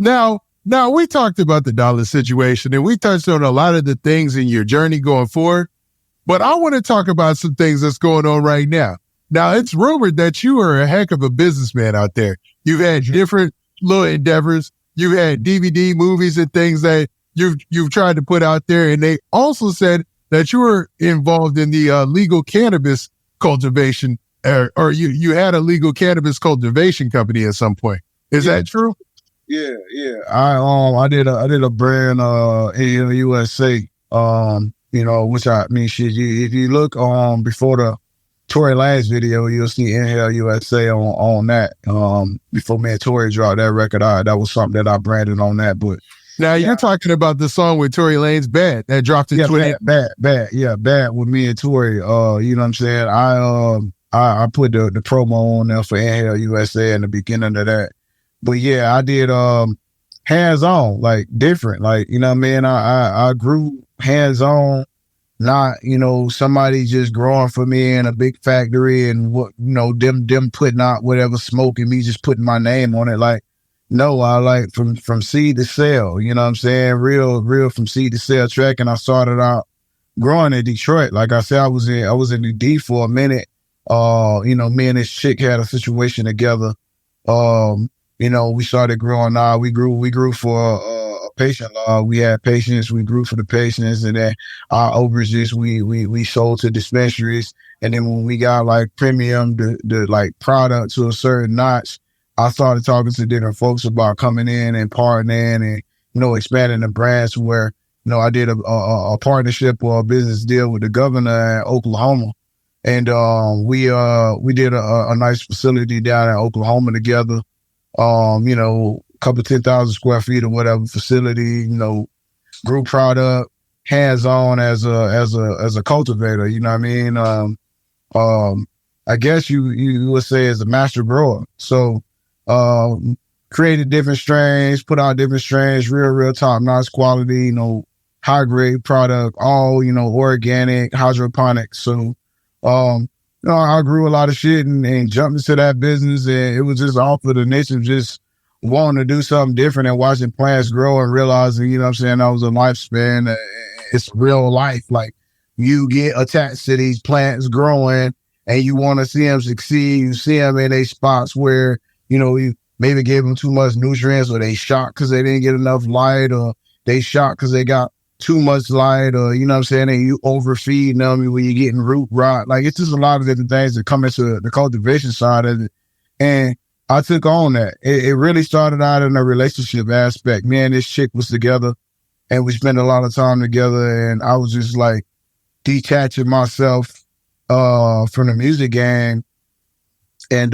Now we talked about the dollar situation and we touched on a lot of the things in your journey going forward, but I want to talk about some things that's going on right now. Now, it's rumored that you are a heck of a businessman out there. You've had different little endeavors. You've had DVD movies and things that you've tried to put out there. And they also said that you were involved in the legal cannabis cultivation, or you had a legal cannabis cultivation company at some point. Is that true? Yeah. I did a brand J.U.S.T.I.C.E. Which if you look before the Tory Lanez video, you'll see Inhale USA on that. Before me and Tory dropped that record, that was something that I branded on that. But now you're talking about the song with Tory Lanez, Bad, that dropped in 20. Bad. Yeah, Bad with me and Tory. You know what I'm saying? I put the promo on there for Inhale USA in the beginning of that. But yeah, I did hands-on, like different. Like, you know what I mean? I grew hands-on, not, somebody just growing for me in a big factory and them putting out whatever smoke and me just putting my name on it. Like, no, I like from seed to sale, you know what I'm saying? Real from seed to sale track. And I started out growing in Detroit. Like I said, I was in the D for a minute. Me and this chick had a situation together. We started growing out. We grew for a patient law. We had patients. We grew for the patients, and then our overages we sold to dispensaries. And then when we got like premium, the like product to a certain notch, I started talking to different folks about coming in and partnering and expanding the brands. Where I did a partnership or a business deal with the governor in Oklahoma, and we did a nice facility down in Oklahoma together. Couple 10,000 square feet or whatever facility, grew product, hands-on as a cultivator, you know what I mean? I guess you would say as a master grower. So, created different strains, put out different strains, real top-notch quality, high-grade product, all, organic, hydroponics. So, I grew a lot of shit and jumped into that business, and it was just off of the niche of just wanting to do something different and watching plants grow and realizing, that was a lifespan. It's real life. Like, you get attached to these plants growing and you want to see them succeed. You see them in a spots where, you maybe gave them too much nutrients, or they shocked because they didn't get enough light, or they shocked because they got too much light, or and you overfeed them when you're getting root rot. Like, it's just a lot of different things that come into the cultivation side of it. And I took on that. It really started out in a relationship aspect. Me and this chick was together and we spent a lot of time together, and I was just like detaching myself from the music game and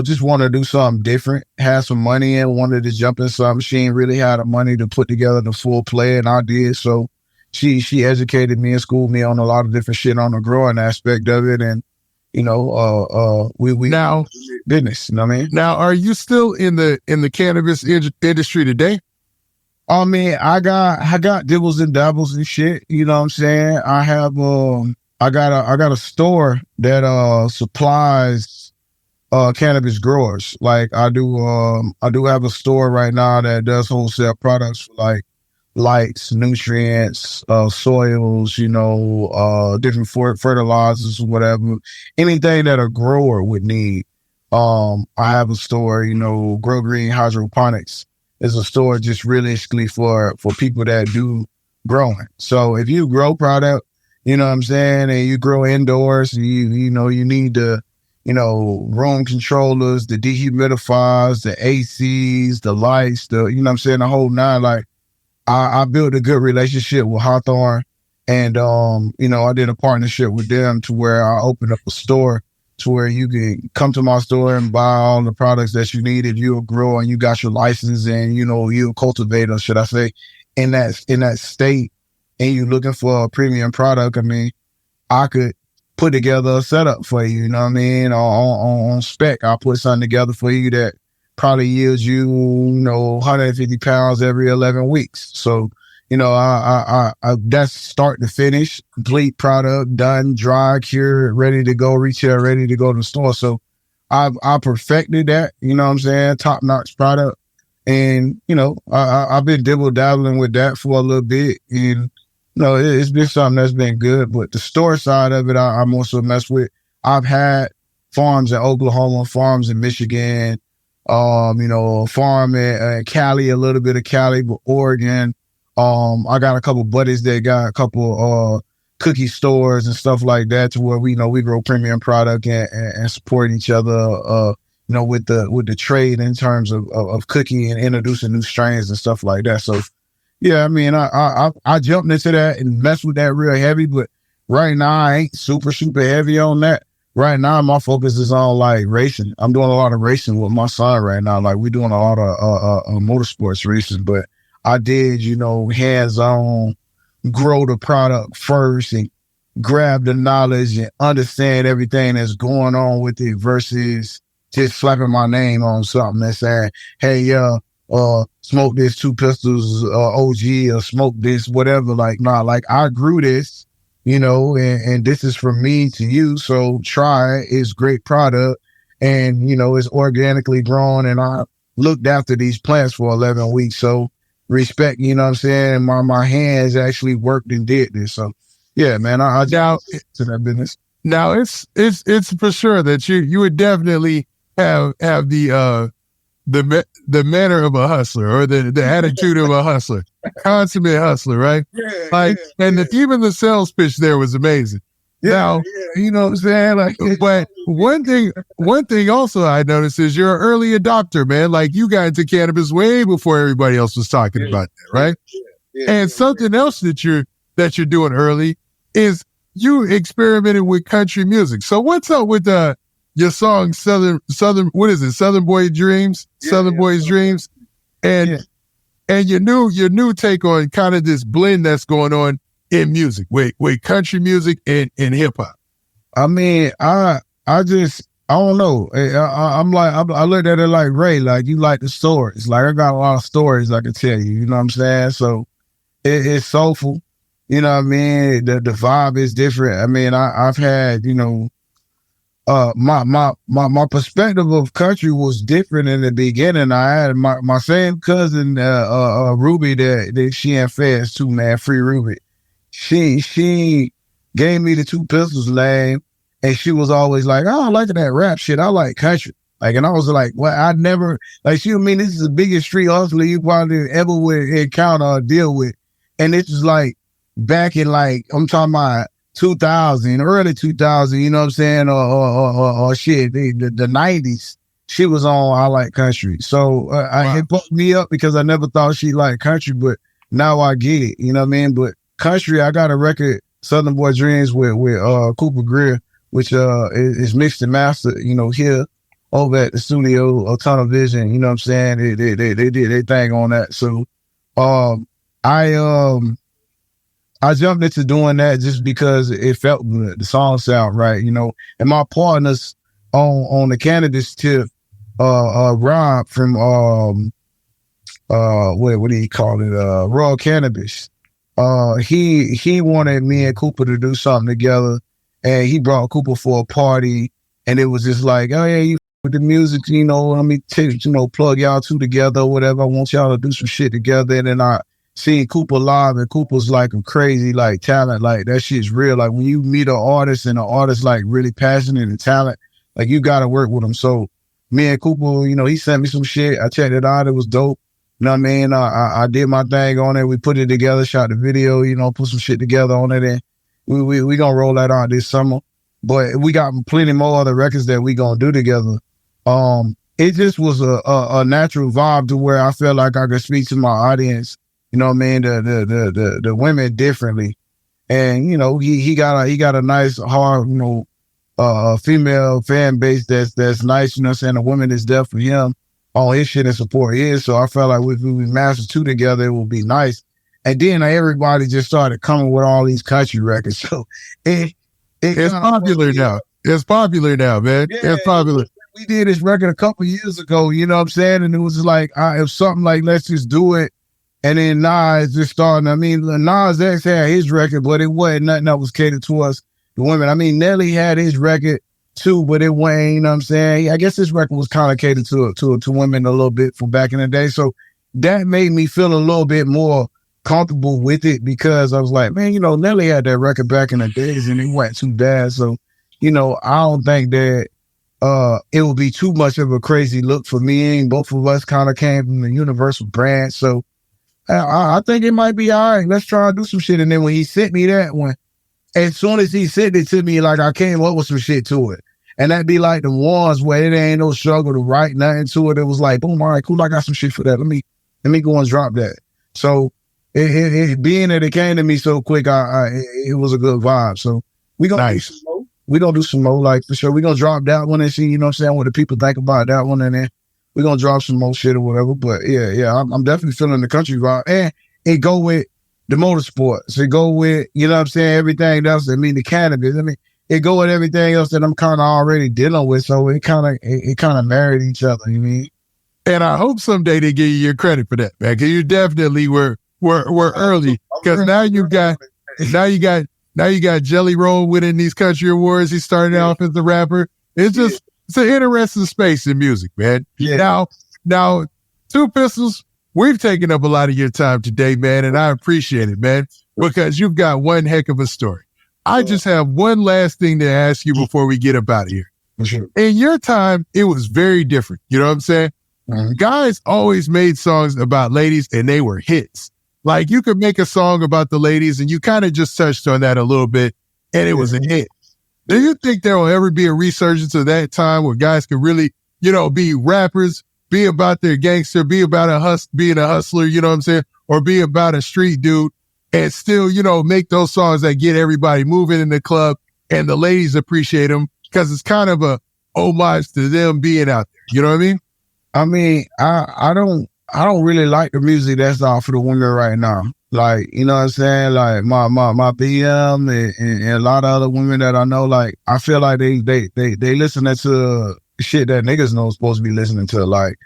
just wanted to do something different, had some money and wanted to jump in something. She ain't really had the money to put together the full play, and I did. So she educated me and schooled me on a lot of different shit on the growing aspect of it. And, we now business, you know what I mean? Now, are you still in the cannabis industry today? I mean, I got dibbles and dabbles and shit, you know what I'm saying? I have, I got a store that, supplies, cannabis growers. Like, I do have a store right now that does wholesale products for like lights, nutrients, soils, different fertilizers, whatever, anything that a grower would need. I have a store, Grow Green Hydroponics is a store just realistically for people that do growing. So if you grow product, you know what I'm saying, and you grow indoors, you need the, room controllers, the dehumidifiers, the ACs, the lights, the whole nine. Like, I built a good relationship with Hawthorne, and, I did a partnership with them to where I opened up a store to where you can come to my store and buy all the products that you need. If you're a grower and you got your license and, you're a cultivator, should I say, in that state, and you're looking for a premium product, I mean, I could put together a setup for you, you know what I mean? On spec, I'll put something together for you that probably yields you, 150 pounds every 11 weeks. So, I that's start to finish, complete product, done, dry, cured, ready to go retail, ready to go to the store. So I perfected that, you know what I'm saying? Top notch product. And, I've been dibble dabbling with that for a little bit. And, it's been something that's been good. But the store side of it, I'm also messed with. I've had farms in Oklahoma, farms in Michigan, a farm in Cali, a little bit of Cali, but Oregon. I got a couple buddies that got a couple cookie stores and stuff like that, to where we grow premium product and support each other. With the trade in terms of cookie and introducing new strains and stuff like that. So, yeah, I mean, I jumped into that and messed with that real heavy, but right now I ain't super heavy on that. Right now, my focus is on like racing. I'm doing a lot of racing with my son right now. Like, we're doing a lot of motorsports racing, but I did, hands-on grow the product first and grab the knowledge and understand everything that's going on with it versus just slapping my name on something and saying, hey, smoke this Two Pistols OG, or smoke this, whatever. Like, nah, like, I grew this, and this is from me to you. So try it. It's great product. And, it's organically grown. And I looked after these plants for 11 weeks. So respect, you know what I'm saying? My hands actually worked and did this. So yeah, man, I Now, to that business. now it's for sure that you would definitely have the manner of a hustler, or the attitude of a hustler, consummate hustler, right? Even the sales pitch there was amazing. Now, you know what I'm saying? Like, but one thing also I noticed is you're an early adopter, man. Like, you got into cannabis way before everybody else was talking about that, right? And something else that you're doing early is you experimented with country music. So what's up with your song Southern, what is it? Southern Boy Dreams, Southern Boy's Dreams, and your new take on kind of this blend that's going on in music, with country music and hip hop. I mean, I don't know. I'm like, I looked at it like, Ray, like, you like the stories. Like, I got a lot of stories I can tell you. You know what I'm saying? So it's soulful. You know what I mean? The vibe is different. I mean, I've had, my perspective of country was different in the beginning. I had my same cousin, Ruby, that she in Feds too, man, Free Ruby. She gave me the Two Pistols name, and she was always like, I don't like that rap shit. I like country. Like, and I was like, well, I never, like, she, I mean, this is the biggest street hustler you probably ever would encounter or deal with. And this is like back in, like, I'm talking about 2000, early 2000, you know what I'm saying? Or shit, the 90s. She was on I Like Country. So it bumped me up because I never thought she liked country, but now I get it, you know what I mean? But country, I got a record, Southern Boy Dreams, with Cooper Greer, which is mixed and mastered, here over at the studio, a Tunnel Vision, you know what I'm saying? They did their thing on that. So I jumped into doing that just because it felt good. The song sound right, and my partners on the Cannabis tip, Rob from what do you call it? Raw Cannabis. He wanted me and Cooper to do something together, and he brought Cooper for a party, and it was just like, oh yeah, you with the music, let me plug y'all two together or whatever. I want y'all to do some shit together. And then I seen Cooper live, and Cooper's like a crazy like talent. Like, that shit's real. Like, when you meet an artist and an artist like really passionate and talent, like, you gotta work with them. So me and Cooper, he sent me some shit. I checked it out. It was dope. You know what I mean? I did my thing on it. We put it together, shot the video, put some shit together on it, and we gonna roll that out this summer. But we got plenty more other records that we gonna do together. It just was a natural vibe to where I felt like I could speak to my audience, you know what I mean, the women differently. And, he got a nice hard, female fan base that's nice, you know what I'm saying? The woman is there for him on his shit and support his. So I felt like if we master two together, it would be nice. And then everybody just started coming with all these country records. So it's popular now. It's popular now, man. Yeah, it's popular. We did this record a couple years ago, you know what I'm saying? And it was just like, it was something like, let's just do it. And then Nas just started. I mean, Nas X had his record, but it wasn't nothing that was catered towards the women. I mean, Nelly had his record, too, but it went, you know what I'm saying? I guess this record was kind of catered to women a little bit from back in the day. So that made me feel a little bit more comfortable with it because I was like, man, you know, Nelly had that record back in the days and it went too bad. So, you know, I don't think that it would be too much of a crazy look for me. And both of us kind of came from the Universal brand. So I think it might be all right. Let's try to do some shit. And then when he sent me that one, as soon as he sent it to me, like I came up with some shit to it. And that'd be like the ones where it ain't no struggle to write nothing to it. It was like, boom, all right, cool. I got some shit for that. Let me go and drop that. So it being that it came to me so quick, it was a good vibe. So we gonna do some more. We gonna do some more, like for sure. We gonna drop that one and see, you know what I'm saying, what the people think about that one, and then we gonna drop some more shit or whatever. But yeah, I'm definitely feeling the country vibe, and it go with the motorsports. It go with, you know what I'm saying, everything else. I mean, the cannabis. I mean, it go with everything else that I'm kind of already dealing with. So it kind of married each other. You mean? And I hope someday they give you your credit for that, man. Because you definitely were early. Because now you got Jelly Roll winning these country awards. He started off as a rapper. It's an interesting space in music, man. Yeah. Now, Two Pistols, we've taken up a lot of your time today, man, and I appreciate it, man, because you've got one heck of a story. I just have one last thing to ask you before we get up out of here. Sure. In your time, it was very different. You know what I'm saying? Mm-hmm. Guys always made songs about ladies and they were hits. Like you could make a song about the ladies and you kind of just touched on that a little bit and it was a hit. Do you think there will ever be a resurgence of that time where guys can really, you know, be rappers, be about their gangster, be about being a hustler, you know what I'm saying? Or be about a street dude and still, you know, make those songs that get everybody moving in the club and the ladies appreciate them because it's kind of a homage to them being out there. You know what I mean? I mean, I don't really like the music that's out for the women right now. Like, you know what I'm saying? Like my BM and a lot of other women that I know, like I feel like they listening to shit that niggas know supposed to be listening to. Like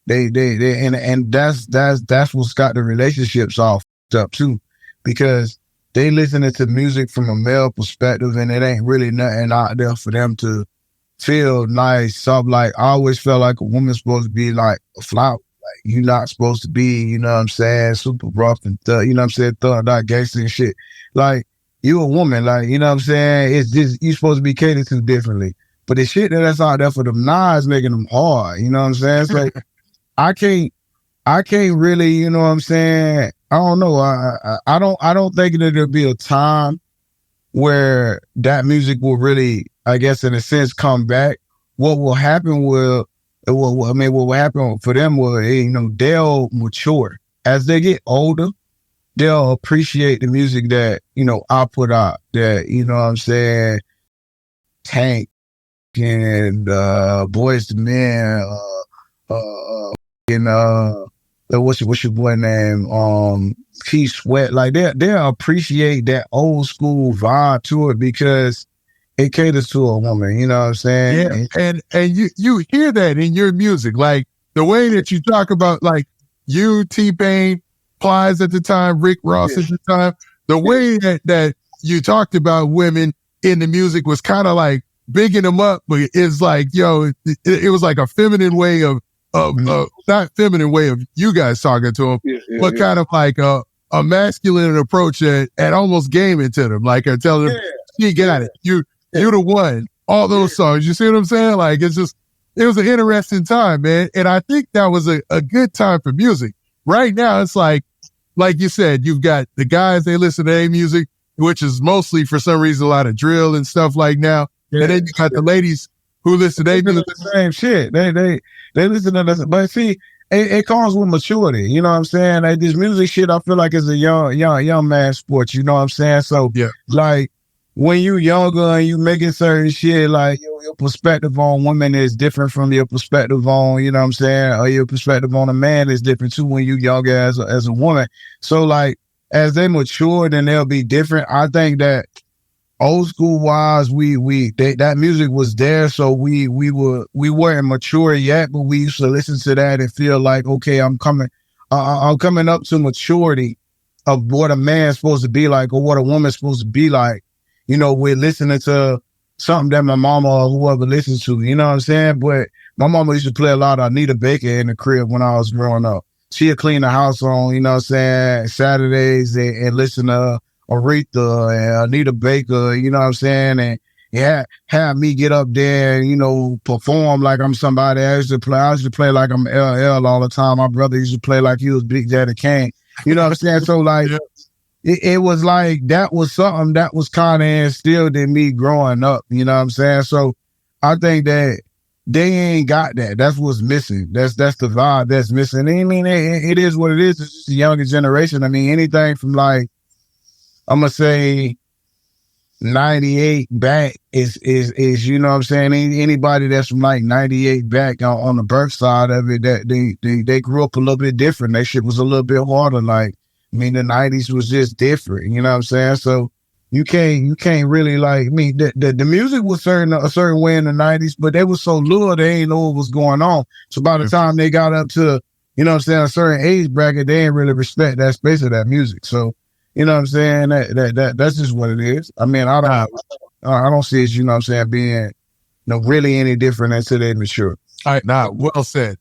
they and that's what's got the relationships all fucked up too, because they listening to music from a male perspective and it ain't really nothing out there for them to feel nice. So like I always felt like a woman's supposed to be like a flower. Like you're not supposed to be, you know what I'm saying, super rough and you know what I'm saying, thug out gangster and shit. Like you a woman, like, you know what I'm saying? It's just you supposed to be catered to differently. But the shit that's out there for them now is making them hard. You know what I'm saying? It's like I can't really, you know what I'm saying? I don't know. I don't think that there'll be a time where that music will really, I guess, in a sense, come back. What will happen what will happen for them will, you know, they'll mature. As they get older, they'll appreciate the music that, you know, I put out, that, you know what I'm saying, Tank and Boys to Men, what's your boy name? Keith Sweat. Like they'll appreciate that old school vibe to it because it caters to a woman, you know what I'm saying? Yeah, and you hear that in your music, like the way that you talk about, like you, T-Pain, Plies at the time, Rick Ross at the time, the way that you talked about women in the music was kind of like bigging them up, but it's like, yo, it was like a feminine way of not feminine way of you guys talking to them, but kind of like a masculine approach at almost gaming to them, like I tell them, you got it, you're the one. All those songs, you see what I'm saying? Like it was an interesting time, man. And I think that was a good time for music. Right now, it's like you said, you've got the guys, they listen to their music, which is mostly for some reason a lot of drill and stuff like now. Yeah. And then you got the ladies who listen to their music. The same shit. They listen to this, but see, it comes with maturity. You know what I'm saying? Like this music shit, I feel like it's a young man sport. You know what I'm saying? So like when you younger and you making certain shit, like your perspective on women is different from your perspective on, you know what I'm saying, or your perspective on a man is different too when you younger as a woman. So like as they mature, then they'll be different. I think that old school wise, that music was there, so we weren't mature yet, but we used to listen to that and feel like, okay, I'm coming up to maturity of what a man's supposed to be like or what a woman's supposed to be like. You know, we're listening to something that my mama or whoever listens to, you know what I'm saying? But my mama used to play a lot of Anita Baker in the crib when I was growing up. She'd clean the house on, you know what I'm saying, Saturdays and listen to Aretha and Anita Baker, you know what I'm saying? And have me get up there and, you know, perform like I'm somebody. I used to play like I'm LL all the time. My brother used to play like he was Big Daddy Kane. You know what I'm saying? So like, Yeah. it was like that was something that was kind of instilled in me growing up. You know what I'm saying? So I think that they ain't got that. That's what's missing. That's the vibe that's missing. I mean, it is what it is. It's just the younger generation. I mean, anything from like, I'm gonna say 98 back is you know what I'm saying? Anybody that's from like 98 back on the birth side of it, that they grew up a little bit different. That shit was a little bit harder. Like, I mean, the 90s was just different, you know what I'm saying? So you can't really like, I mean, the music was a certain way in the 90s, but they was so little they ain't know what was going on. So by the time they got up to, you know what I'm saying, a certain age bracket, they ain't really respect that space of that music. So, you know what I'm saying? That's just what it is. I mean, I don't see it, you know what I'm saying, being really any different until they mature. All right, well said.